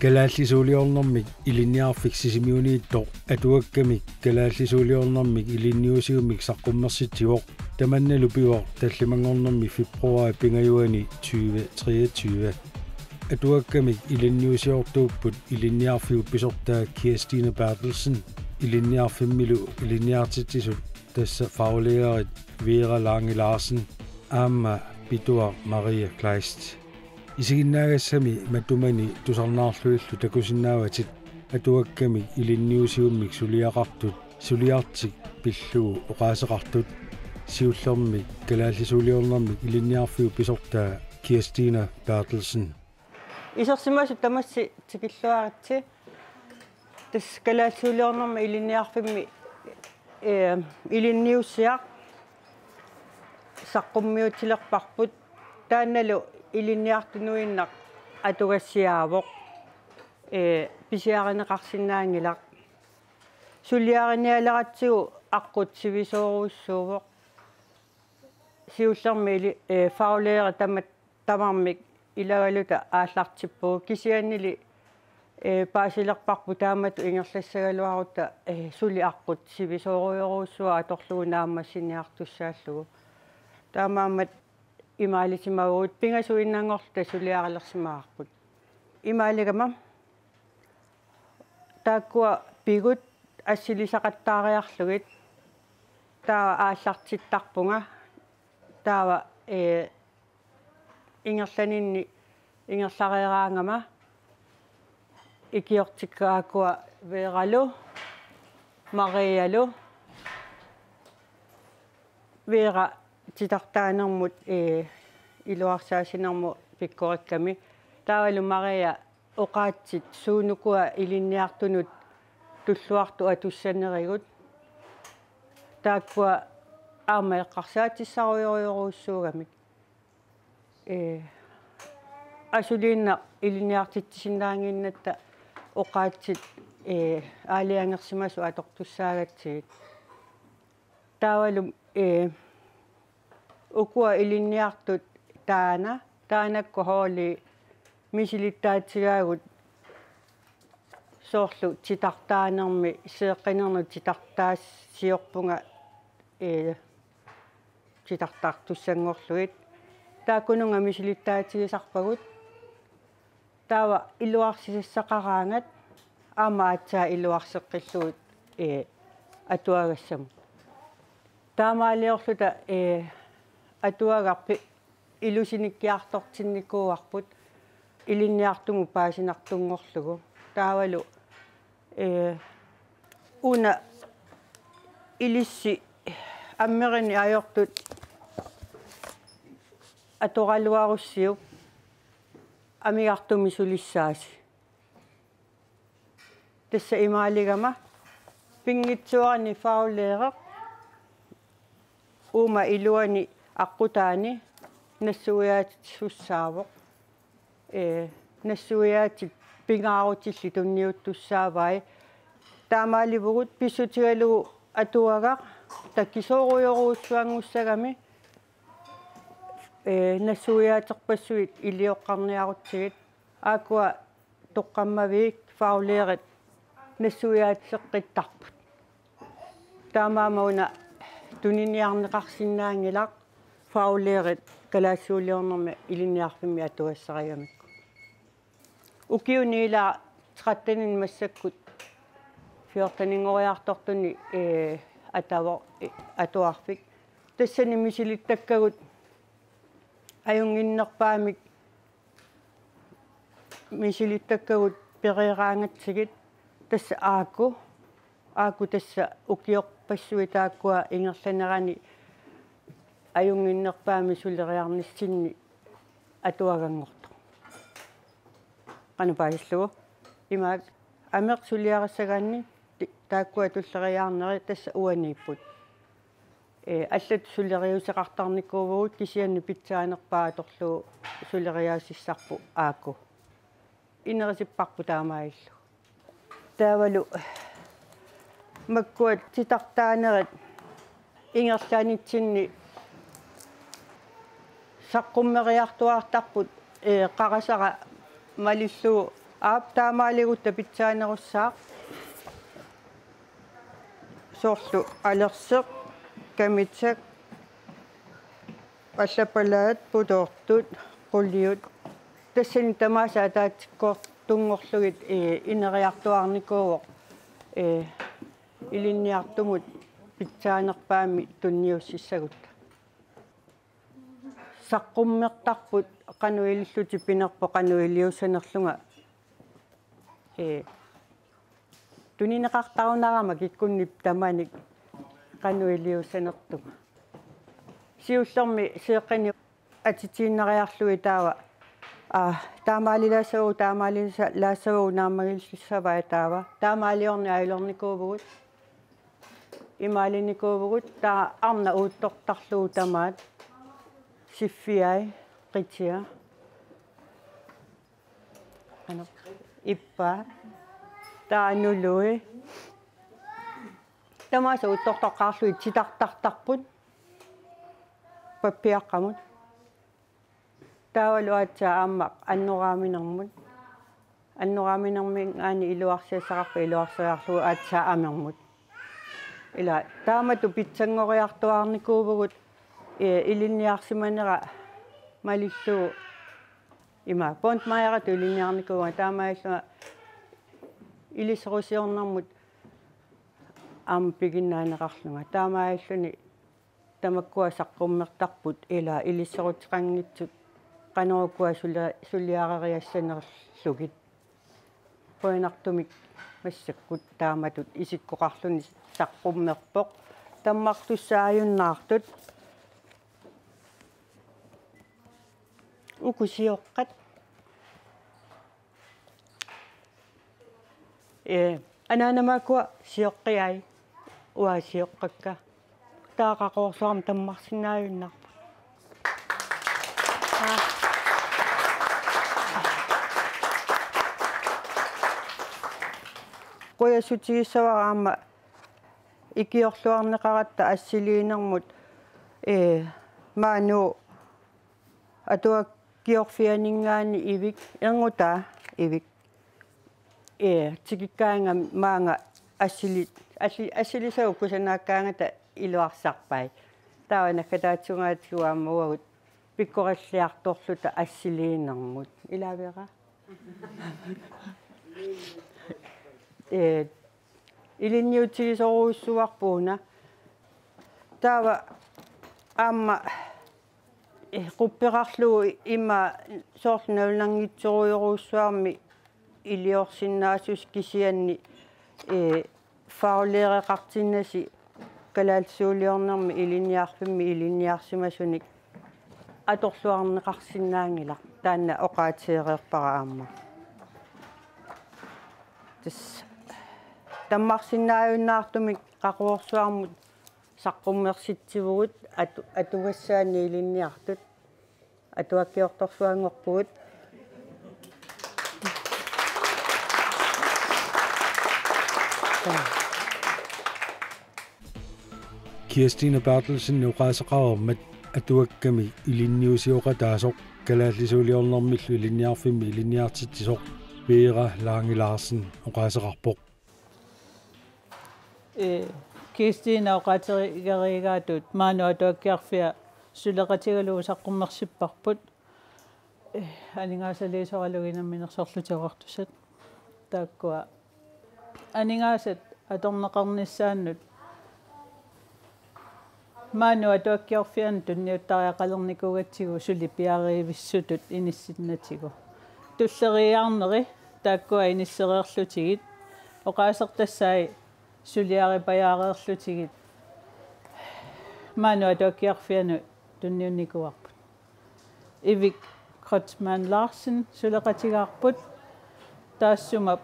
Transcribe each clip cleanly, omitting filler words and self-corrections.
Kalaallisuuliornermik ilinniarfik sisimiuniittoq atuakkamik kalaallisuuliornermik ilinniusiumik saqqummersitivoq tamannalu pivoq tallimangornermi februari pingajuani 2023 atuakkamik ilinniusiortuupput ilinniarfiu pisortaa Kirstine Bertelsen ilinniarfimmilu ilinniartitisut tassa faglærerit Vera Lange Larsen aamma pitua Maria Kleist isiginnaagassami matumani tusarnaarluillu takusinnaawatit atuakkamik ilinniusiummik suliaqartut suliartik pillugu oqaaseqartut siullermik kalaallisuuliornermik ilinniarfiu pisortaa Kirstine Bertelsen isersimasut tamassi tikilluaritsi tas kalaallisuuliornermi ilinniarfimmi ilinniussiaq saqqummiutilerparput taannalu ilinniartunuinnaq atugassiaavoq pisiarineqarsinnaangilaq suliarinialeratsigu aqqut sivisooruussuuvoq siullermi faglære tamarmik ilagaluta aallartippugu kisiannili paasilerparpu taamatu ingerlassagaluarutta suli aqqut sivisooruyoruussua atorlugu naammassiniartussaallugu taamaammat imaalisimaguut pingasuinnaangorluta suliarallersimaqarput imaaligama taakkua pigut assilisaqattaariarlugit taava aallartittarpunga taava ingerlaninni ingerlareeraangama ikiortikkaakua Veeralu Marialu Veera titartaanermut iluarsaasinarmu pikkorikkami taavalu Maria oqaatsit suunukua ilinniartunut tulluartu atussanerigut taakkua aamaeqqarsaatissaruyoriuruussuugamik asuliinna ilinniartittisinnaangiinnatta oqaatsit aaliangersimasu atortussaagatigit taavalu ukua ilinniartut taanakku hooli misilittaatigaagut soorlu titartaanermi seeqqinernu titartaassiorpunga titartaartussangorluit taakkununga misilittaatigisarpagut taava iluarsisissaqaraangat aamaatsaa iluarseqqillugut atuagassamu taamaaliorluta atuagarpi ilusinikkiartortinnikuuarput ilinniartumu paasinartungorlugu taavalu una ilissi ammerini ajortut atoraluarussiuk amigartumi sulissaasi tassa imaaligama pingitsuarni faglæreq uma iluani aqutaani nassuiaatit sussaavoq nassuiaatit pingaarutilli tunniuttussaavai taamaalivugut pissutigalugu atuagaq takkisooruyoruussuangussagami nassuiaaterpassuit ilioqqarniarutsigit aakua toqqammaviik faglæret nassuiaatseqqittarput taamaamauna tuniniarneqarsinnaangilaq faglæret kalaallisuuliornermi ilinniarfimmi atuassariamikku ukiuniila 13 massakkut 14-ngoriartortuni atuarfik tassani misilittakkagut ajunginnerpaamik misilittakkagut perieraangatsigit tassa aaku tassa ukiorpassuitaakkua ingerlanerani ajunginnerpaami suleriarnissinni atuagangorto qanupaasillugu imaak ameq suliarassagaanni taakkua tulleriaarneri tassa uaniipput аллат сулериусеқартарникуугут кисианни питсаанерпаа аторлуу сулериаасиссарпу ааку инерисиппарпу таамаиллу таавалу маккуат титартаанерат ингерлаанитсинни саққуммериартуартарпут қарасара малиллуу Aap taamaaligutta pitsaanerussaaq soorlu alerseq kamitsak allapalaat putoortut qulliut tassani tamaasa taatsikkoor tungorlugit ineriartuarnikuuq ilinniartumut pitsaanerpaami tunniussissagutta saqqummertarput qanuililluti pinerpo qanuiliussanerlunga tunineqartarunarama kikkunnip tamanik qanuiliussanertuga siullermi seeqqini atitiinneriarlui taawa taamaalilaassavuu naamagillissavaa taawa taamaaliorni ailornikuuvugut imaalinikuuvugut taa arna uuttortarluu tamaat siffiai qitia ippa taanului tamaasa uuttortoqqaarlui titartartarput pappiaqqamut taavalu aatsaa aammaq annoraaminarming aani iluarsiassaqarpa iluarsiarluu aatsaa amermut ila taamatu pitsangoriartuarnikuuvugut ilinniarsimanera malilluu ima pont maayaratu ilinniarnikuuga taamaallua iliserusiornarmut aam piginnaaneqarlunga taamaalluni tamakkua saqqummertarput ila ilisserutiqanngitsut qanerukua sulliareriassanerlugit poinartumik massakkut taamatut isikkoqarluni saqqummerpoq tammartussaajunnaartut ukusioqqat anaanamakua sioqqiai uasioqqakka taaqaqorsuarm tammarsinnaajunnaarput qoyasutigissawaaraama ikiorluarneqaratta assiliinermut maanu atuakkiorfianingaani ivik ergutaa ivik tikikkaanga maanga assilisagu kusanaakkaangata iluarsarpai taawanakataatsungaatiguaamuagut pikkorilliartorluta assiliinermut ilaavera ilinniutigisoruussuarpuuna taava aamma quppeqarlugu ima soorlunavulangitsoruyoruussuarmi iliorsinnaasus kisianni fauleereqartinnasi kalaalsuuliornermi ilinniarfimmi ilinniarsimasunik atorluarneqarsinnaangilaq taanna oqaatiseereerpara aamma tammarsinnaajunnaartumik qaquorsuarmut saqqummersitsivugut atuvassaani ilinniartut atuakkiortorsuangorpugut Kirstine Bertelsen nuqaaseqarermat atuakkami ilinniusioqataasoq kalaallisuuliornermillu ilinniarfimmi ilinniartittisoq Vera Lange Larsen oqaaseqarpoq Kirstine oqaaterigaatut maanu atuakkiarfia suleqatigaluu saqqummersipparput aningaasaliisoraluginamminersorlutiqortusat taakkua aningaasat atorneqarnissaannut maanu atuakkiorfian tunniuttariaqalernikugatigu suli piariivissutut inissinnatigu tulleriaarneri taakkua inissereerlutigit oqaasertassai suliaripajaareerlutigit maanu atuakkiarfianu tunniunnikuarput ivik Kreutzmann Larsen suleqatigaarput taassumap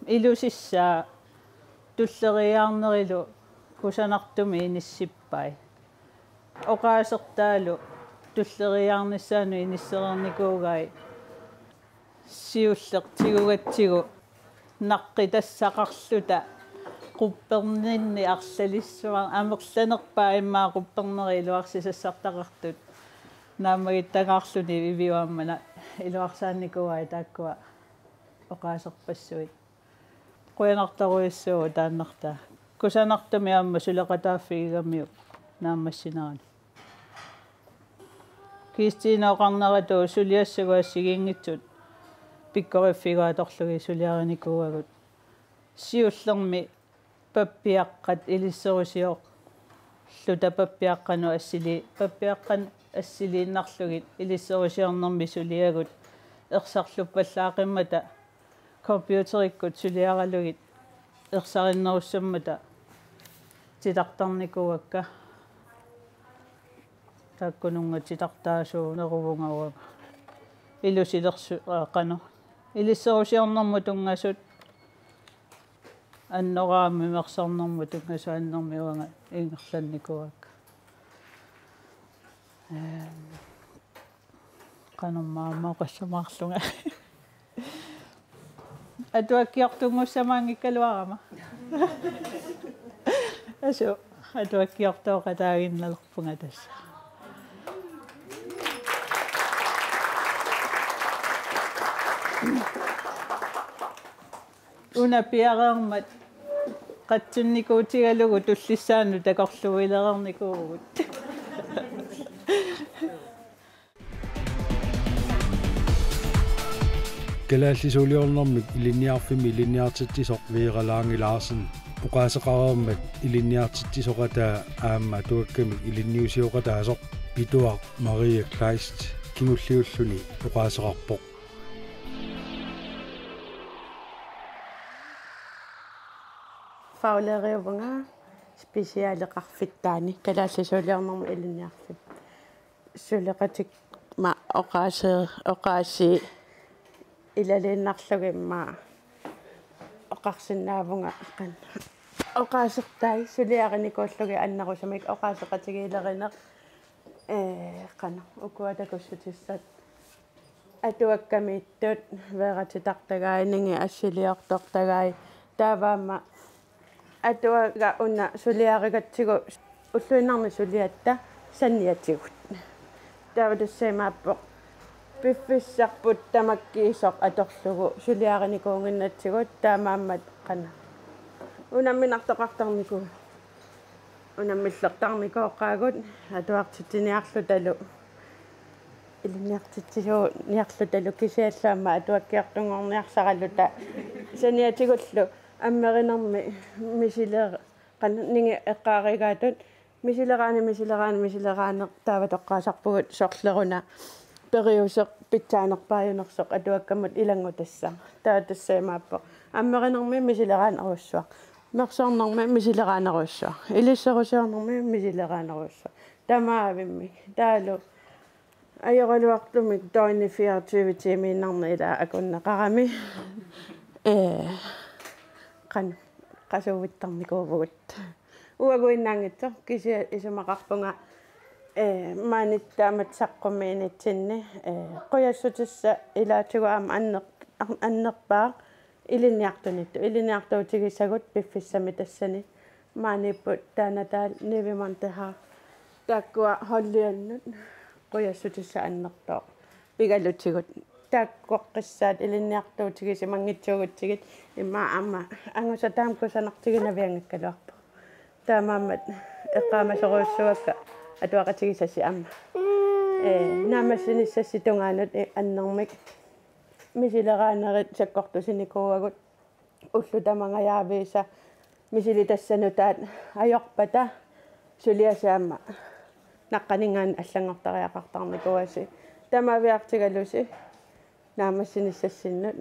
ilusissaa tulleriaarnerilu kusanartumi inissippai oqaasertaalu tulleriaarnissaanu inisserernikuugai siullertigugatsigu naqqitassaqarluta qupperninni arlalissuar amerlanerpaa immaa qupperneri iluarsisassartaqartut naamagittagaarluni iviuammana илуарсааникуай тааккуа оқаасерпассуит қуянартаруйссуу тааннартаа кусанартами аама сулеқатааффигигамиу наамассинерани Кристина оқарнаратуу сулиассагуа сигингитсут пиккориффигуаторлуги сулиариникууагут сиуллерми паппиаққат илиссерусиоқ лутапаппиаққану ассили паппиаққан ассилииннарлугит илиссерусиорнэрми сулиагут ерсарлуппаллаақиммата компьютериккут сулиаралугит ерсариннеруссаммата титартарникуакка таккунунга титартаасуунерувунгауа илусилерсу аақано илиссерусиорнэрму тунгасут аннораами мерсарнэрму тунгасуаннэрмиуага ингерланникуакка канаммаамаақассамаарлунга атуаккиортунгуссамаангиккалуарама асу атуаккиортоокатаагинналерпунга тасса уна пиареермат qatsunnikуутигалугу туллиссаану такорлуилерерникуугут галааллисуулиорнэрмик илинниарфими илинниартитсисоқ виералаангилаарсен уqaасеқарермат илинниартитсисоқатаа аама туаккамик илинниусиоқатаасоқ питуар Мария Клайст кингуллиуллуни уqaасеқарпоқ фаулериувнга специалеқарфиттаани калааллисуулиорнэрму илинниарфит сулеқатик ма оқааси илалииннарлугимма оқарсинаавунга қан оқаасертай сулиариникууллуги аннерусамик оқаасеқатигиилеринеқ қана укуатакуссутиссат атуаккамииттут вератитартагаанинги ассилиортортагаи тааваама атуага уна сулиаригатсигу уллуиннарми сулиатта санниатигут тааватуссаимааппо пиффиссарпут тамаккиисоқ аторлугу сулиариникуунгиннатсигут таамааммат қана унамминартоқартарнику унаммиллертарникооққаагут атуартитсиниарлу талу илниартитсисуу ниарлу талу кисиаллаама атуаккиартунгорниарсаралута саниатигуллу аммеринерми мисилер қана нинги эққааригаатут мисилераанеқ тааватоққаасарпугут сорлеруна периусеқ питсаанерпааюнерсоқ атуаккамут илангутасса таатассаимааппо аммеринерми мисилераан аруссуақ мерсорнерми мисилераанеруссуақ илиссерусиорнерми мисилераанеруссуақ тамаавимми таалу ajorluartumik toini 24 timinarna ila akunneqarami qan qasuvittarnikuuvugut uaguinnaangitso kisia isumaqarpunga maanittaamat saqqummiinitsinni quyassutissa ilaatigu aama annerpaa iliniartuutigissagut piffissami tassani maanipput taanataal nivimantaha taakkua holliannut quyassutissa annertoo pigalutigut taakkoqqissaat iliniartuutigisi mangitsuugutsigit imma aama angusataam kusanartiginaviangakkaluarpu taamaammat eqqaamasoruussuakka atuaqatigisasi amma naamassinisassi tungaanut annermik misileraanarit sakkortusinikuuagut ullutamangajaavisa misilitasanutaat ajorpata suliasaamma naqqaningaan allangortariaqartarnikuasi tamaviartigalusi naamassinissassinnut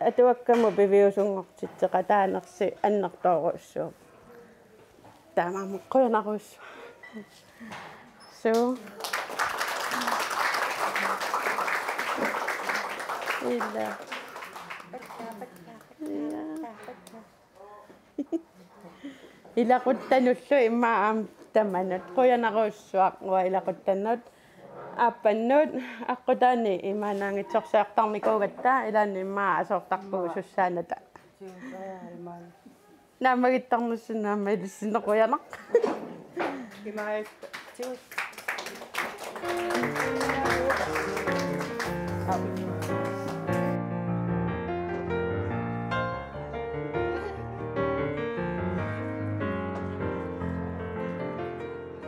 atuakkamu piviusungortitteqataanersi annertooruussuu taamaamu quyonaruussu so illa ilaquttanullu immaam tamanut quyonaruussuaq wa ilaquttanut appannut aqqutaani imaanaangitsorsaartarnikuugatta ilaanni immaa asoortarpugu sussaanata naamagittarnussunaama ilissinnequyanaq imaayakka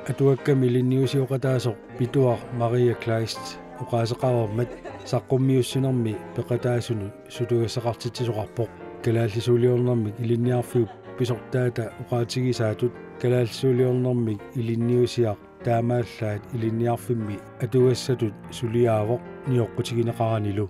Atuakkami linniusiuqataasoq pituaq Maria Kleist uqaasaqaruarmat saqqummiussunermi peqataasunu sulugassaqartitisoqarpoq kalaallisuuliornermik ilinniarfiup pisortaata uqaatigisaatut kalaallisuuliornermik ilinniusiaq taamaallaat ilinniarfimmi atugassatut suliaavoq nioqqutigineqaranilu